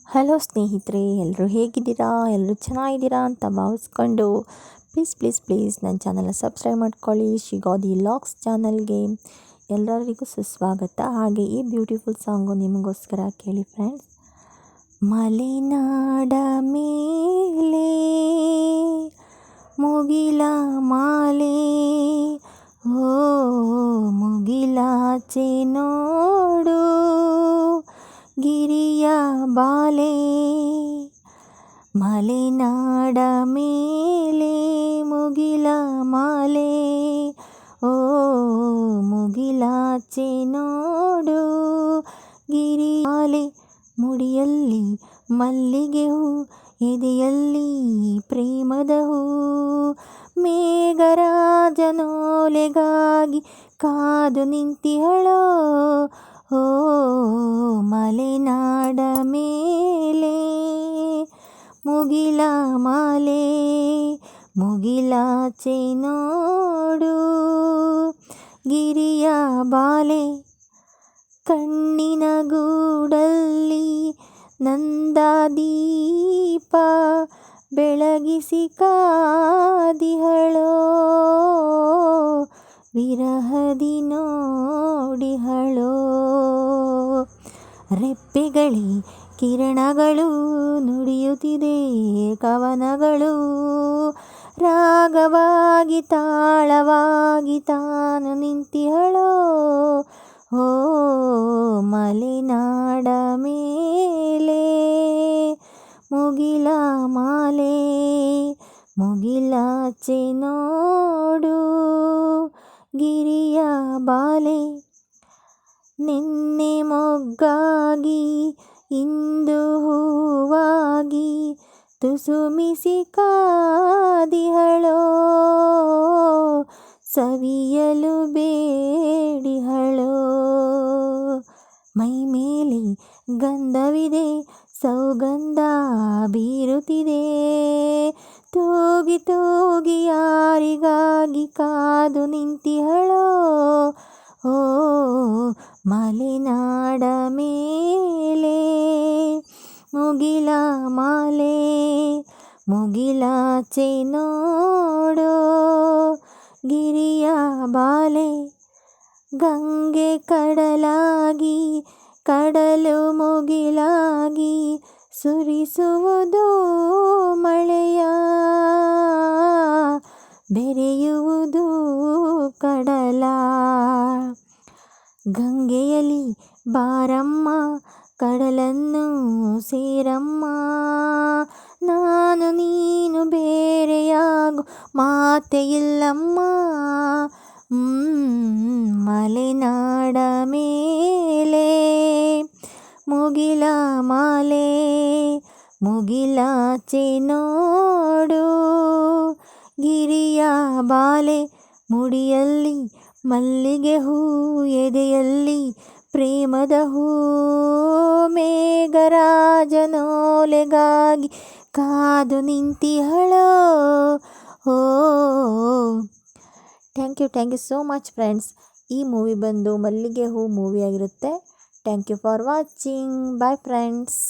Hello ಸ್ನೇಹಿತರೆ, ಎಲ್ಲರೂ ಹೇಗಿದ್ದೀರಾ? ಎಲ್ಲರೂ ಚೆನ್ನಾಗಿದ್ದೀರಾ ಅಂತ ಭಾವಿಸ್ಕೊಂಡು ಪ್ಲೀಸ್ ನನ್ನ ಚಾನಲ್ನ ಸಬ್ಸ್ಕ್ರೈಬ್ ಮಾಡ್ಕೊಳ್ಳಿ. ಶ್ರೀಗೌರಿ ಲಾಗ್ಸ್ ಚಾನಲ್ಗೆ ಎಲ್ಲರಿಗೂ ಸುಸ್ವಾಗತ. ಹಾಗೆ ಈ ಬ್ಯೂಟಿಫುಲ್ ಸಾಂಗು ನಿಮಗೋಸ್ಕರ ಕೇಳಿ ಫ್ರೆಂಡ್ಸ್. ಮಲೆನಾಡ ಮೇಲೆ ಮುಗಿಲ ಮಾಲೆ, ಓ ಮುಗಿಲಾಚೆ ನೋಡು ಗಿರಿಯ ಬಾಲೆ. ಮಲೆನಾಡ ಮೇಲೆ ಮುಗಿಲ ಮಾಲೆ, ಓ ಮುಗಿಲಾಚೆ ನೋಡು ಗಿರಿಯಾಲೆ. ಮುಡಿಯಲ್ಲಿ ಮಲ್ಲಿಗೆ ಹೂ, ಎದೆಯಲ್ಲಿ ಪ್ರೇಮದ ಹೂ, ಮೇಘರಾಜನೋಲೆಗಾಗಿ ಕಾದು ನಿಂತಿಹಳೋ, ಓ ಮಲೆನಾಡ ಮೇಲೆ ಮುಗಿಲ ಮಾಲೆ. ಮುಗಿಲಾಚೆ ನೋಡು ಗಿರಿಯ ಬಾಲೆ. ಕಣ್ಣಿನ ಗೂಡಲ್ಲಿ ನಂದಾದೀಪ ಬೆಳಗಿಸಿ ಕಾದಿಹಳೋ, ವಿರಹದಿ ನೋಡಿಹಳೋ. ರೆಪ್ಪೆಗಳಿ ಕಿರಣಗಳು ನುಡಿಯುತ್ತಿದೆ ಕವನಗಳು, ರಾಗವಾಗಿ ತಾಳವಾಗಿ ತಾನು ನಿಂತಿಹಳೋ, ಓ ಮಲೆನಾಡ ಮೇಲೆ ಮುಗಿಲ ಮಾಲೆ. ಮುಗಿಲಾಚೆ ನೋಡು ಗಿರಿಯ ಬಾಲೆ. ನಿನ್ನೆ ಮೊಗ್ಗಾಗಿ ಇಂದು ಹೂವಾಗಿ ತುಸುಮಿಸಿ ಕಾದಿಹಳೋ, ಸವಿಯಲು ಬೇಡಿಹಳೋ. ಮೈ ಮೇಲೆ ಗಂಧವಿದೆ, ಸೌಗಂಧ ಬೀರುತ್ತಿದೆ, ತೂಗಿ ತೂಗಿ ಯಾರಿಗಾಗಿ ಕಾದು ನಿಂತಿಹಳೋ, ಓ ಮಲೆನಾಡ ಮೇಲೆ ಮುಗಿಲ ಮಾಲೆ. ಮುಗಿಲಾಚೆ ನೋಡೋ ಗಿರಿಯ ಬಾಲೆ. ಗಂಗೆ ಕಡಲಾಗಿ ಕಡಲು ಮುಗಿಲಾಗಿ ಸುರಿಸುವುದು ಮಳೆಯ, ಬೆರೆಯುವುದು ಕಡಲ. ಗಂಗೆಯಲ್ಲಿ ಬಾರಮ್ಮ ಕಡಲನ್ನು ಸೇರಮ್ಮ, ನಾನು ನೀನು ಬೇರೆಯಾಗು ಮಾತೆ ಇಲ್ಲಮ್ಮ. ಮಲೆನಾಡ ಮೇಲೆ ಮುಗಿಲ ಮಾಲೆ. ಮುಗಿಲಾಚೆ ನೋಡು ಗಿರಿಯ ಬಾಲೆ. ಮುಡಿಯಲ್ಲಿ ಮಲ್ಲಿಗೆ ಹೂ, ಎದೆಯಲ್ಲಿ ಪ್ರೇಮದ ಹೂ, ಮೇಘರಾಜನೋಲೆಗಾಗಿ ಕಾದು ನಿಂತಿಹಳೋ, ಓ. Thank you so much friends. ಈ ಮೂವಿ ಬಂದು ಮಲ್ಲಿಗೆ ಹೂ ಮೂವಿ ಆಗಿರುತ್ತೆ. Thank you for watching. Bye friends.